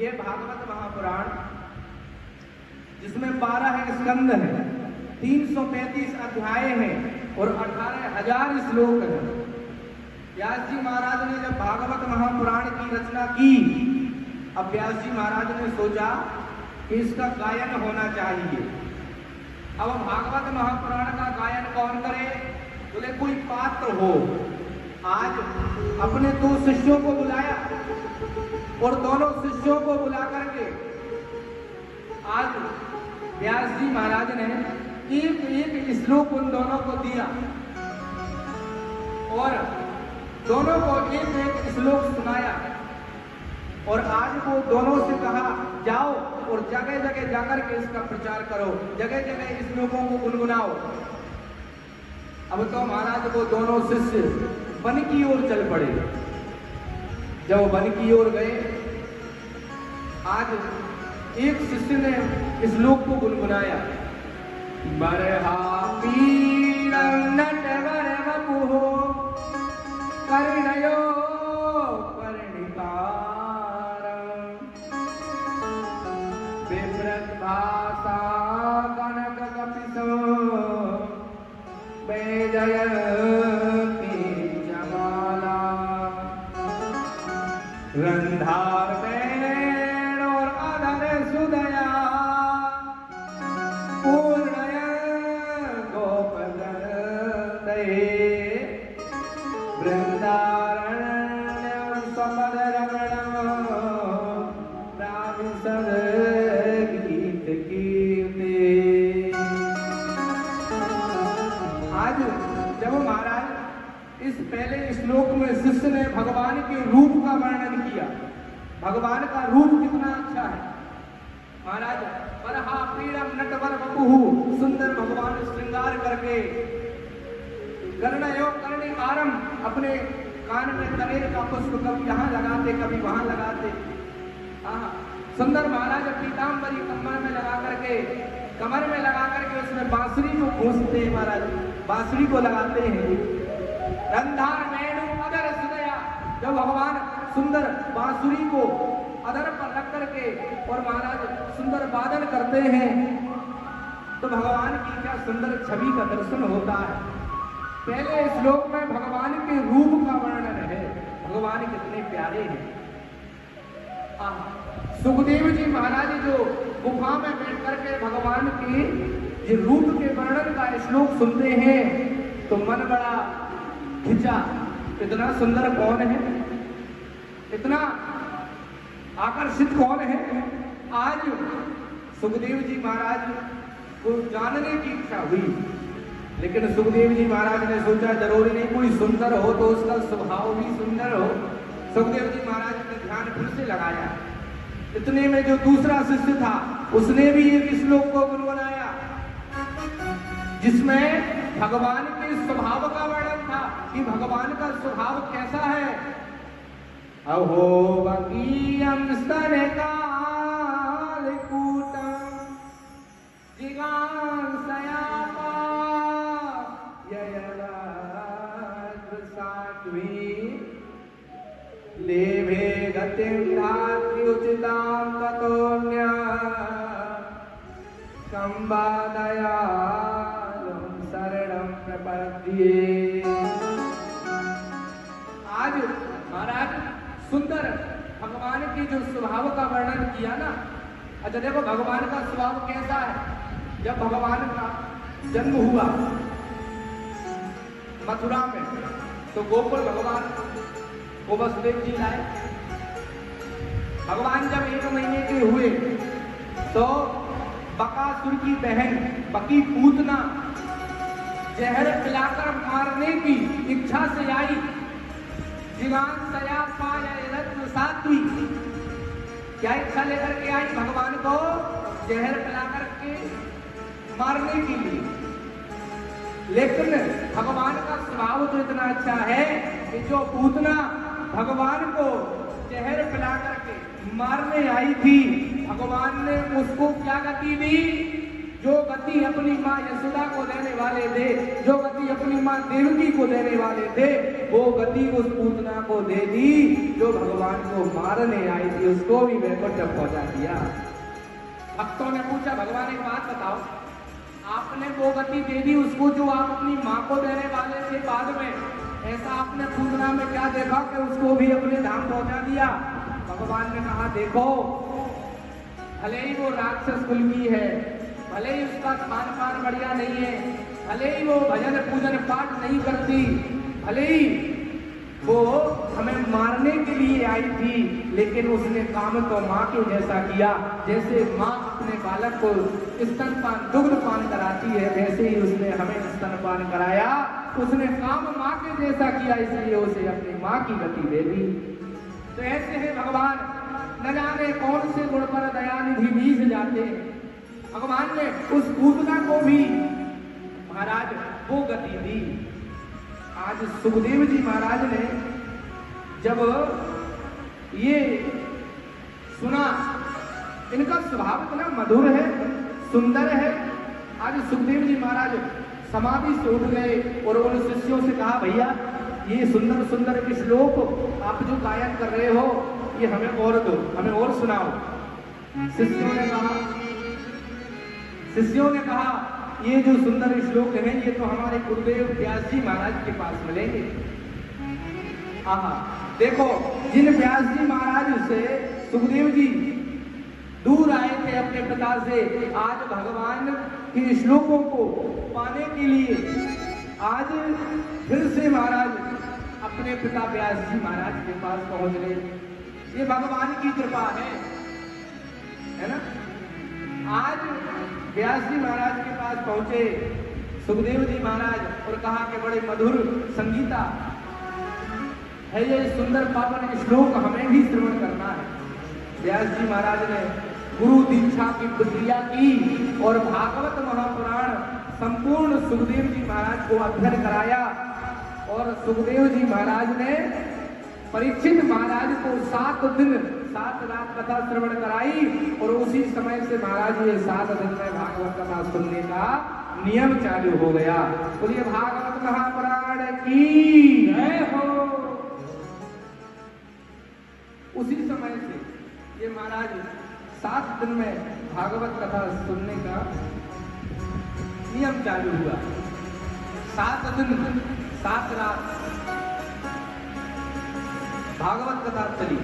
ये भागवत महापुराण जिसमें 12 स्कंद हैं, 335 अध्याय हैं और 18,000 श्लोक हैं। व्यास जी महाराज ने जब भागवत महापुराण की रचना की, अब व्यास जी महाराज ने सोचा कि इसका गायन होना चाहिए। अब भागवत महापुराण का गायन कौन करे? बोले कोई पात्र हो। आज अपने 2 शिष्यों को बुलाया और दोनों शिष्यों को बुला करके आज व्यास जी महाराज ने एक एक श्लोक उन दोनों को दिया और दोनों को एक एक श्लोक सुनाया। और आज वो दोनों से कहा जाओ और जगह जगह जाकर के इसका प्रचार करो, जगह जगह श्लोकों को गुनगुनाओ। अब तो महाराज वो दोनों शिष्य वन की ओर चल पड़े। जब वन की ओर गए, आज एक शिष्य ने श्लोक को गुनगुनाया। बरहा पीरं नटवर वपुः कर्णयो कर्णिकारं बिभ्रत भाषा कनक कपिशो वैजयन्ती जमाला रंधार बैण और अधर सुदया पूर्णय गोपदये वृंदारण्यं सपद रमणं प्राविशद गीत कीर्ते। आज जब महाराज इस पहले श्लोक में शिष्य ने भगवान के रूप का वर्णन किया, भगवान का रूप कितना अच्छा है। महाराज बरहा पीड़म नटवर वपुः, सुंदर भगवान श्रृंगार करके, कर्णयो कर्णिकारम, अपने कान में कनेर का पुष्प कभी यहाँ लगाते कभी वहां लगाते। सुंदर महाराज पीताम्बरी कमर में लगा करके उसमें बांसुरी को घूंसते हैं, महाराज बांसुरी को लगाते हैं। रंधार वेणु अधर सुदया, जब भगवान सुंदर बांसुरी को अधर पर रख करके और महाराज सुंदर वादन करते हैं, तो भगवान की क्या सुंदर छवि का दर्शन होता है। पहले श्लोक में भगवान के रूप का वर्णन है, भगवान कितने प्यारे हैं। सुखदेव जी महाराज जो गुफा में बैठ करके भगवान के ये रूप के वर्णन का श्लोक सुनते हैं तो मन बड़ा खिंचा। इतना सुंदर कौन है, इतना आकर्षित कौन है। आज सुखदेव जी महाराज को जानने की इच्छा हुई, लेकिन सुखदेव जी महाराज ने सोचा जरूरी नहीं कोई सुंदर हो तो उसका स्वभाव भी सुंदर हो। सुखदेव जी महाराज ने ध्यान फिर से लगाया। इतने में जो दूसरा शिष्य था उसने भी एक श्लोक को गुनगुनाया जिसमें भगवान के स्वभाव का वर्णन था कि भगवान का स्वभाव कैसा है। अहो वकीयं स्तनकालकूटं जिगांसयापा लेभे गतिं धात्रि उचितां ततोऽन्या कंबादयालुं शरणं प्रपद्ये। आज महाराज सुंदर भगवान की जो स्वभाव का वर्णन किया ना। अच्छा देखो भगवान का स्वभाव कैसा है। जब भगवान का जन्म हुआ मथुरा में, तो गोकुल भगवान को वसुदेव जी लाए। भगवान जब 1 महीने के हुए तो बकासुर की बहन बकी पूतना जहर पिलाकर मारने की इच्छा से आई। जिगांसया पायरत्न सात्वी, क्या इच्छा लेकर के आई? भगवान को जहर पिलाकर के मारने के लिए। लेकिन भगवान का स्वभाव तो इतना अच्छा है कि जो पूतना भगवान को जहर पिला करके मारने आई थी, भगवान ने उसको क्या गति दी? जो गति अपनी माँ यशोदा को देने वाले थे, जो गति अपनी माँ देवकी को देने वाले थे, वो गति उस पूतना को दे दी जो भगवान को मारने आई थी, उसको भी वैकुंठ पहुंचा दिया। भक्तों ने पूछा, भगवान एक बात बताओ, आपने वो गति दे दी उसको जो आप अपनी माँ को देने वाले थे बाद में, ऐसा आपने पूतना में क्या देखा कि उसको भी अपने धाम पहुंचा दिया? भगवान ने कहा, देखो भले ही वो राक्षस कुल की है, भले ही उसका खान पान बढ़िया नहीं है, भले ही वो भजन पूजन पाठ नहीं करती, भले ही वो हमें मारने के लिए आई थी, लेकिन उसने काम तो माँ के जैसा किया। जैसे माँ अपने बालक को स्तनपान दुग्ध पान कराती है, वैसे ही उसने हमें स्तनपान कराया। उसने काम माँ के जैसा किया, इसलिए उसे अपनी माँ की गति दे दी। तो ऐसे है भगवान, न जाने कौन से गुण पर दयानिधि बीज जाते हैं। भगवान ने उस पूतना को भी महाराज वो गति दी। आज सुखदेव जी महाराज ने जब ये सुना, इनका स्वभाव इतना मधुर है, सुंदर है। आज सुखदेव जी महाराज समाधि से उठ गए और उन शिष्यों से कहा, भैया ये सुंदर सुंदर श्लोक आप जो गायन कर रहे हो, ये हमें और दो, हमें और सुनाओ। शिष्यों ने कहा ये जो सुंदर श्लोक हैं, ये तो हमारे गुरुदेव व्यास जी महाराज के पास मिलेंगे। देखो, जिन व्यास जी महाराज से सुखदेव जी दूर आए थे अपने पिता से, आज भगवान के श्लोकों को पाने के लिए आज फिर से महाराज अपने पिता व्यास जी महाराज के पास पहुंच गए। ये भगवान की कृपा है ना। आज व्यास जी महाराज के पास पहुंचे सुखदेव जी महाराज और कहा कि बड़े मधुर संगीता है, ये सुंदर पावन श्लोक हमें भी श्रवण करना है। व्यास जी महाराज ने गुरु दीक्षा की प्रक्रिया की और भागवत महापुराण संपूर्ण सुखदेव जी महाराज को अध्ययन कराया। और सुखदेव जी महाराज ने परीक्षित महाराज को 7 दिन 7 रात कथा श्रवण कराई और उसी समय से महाराज ये 7 दिन में भागवत कथा सुनने का नियम चालू हो गया। बोलिए भागवत महापुराण की जय हो। उसी समय से ये महाराज 7 दिन में भागवत कथा सुनने का नियम चालू हुआ। 7 दिन 7 रात भागवत कथा चली।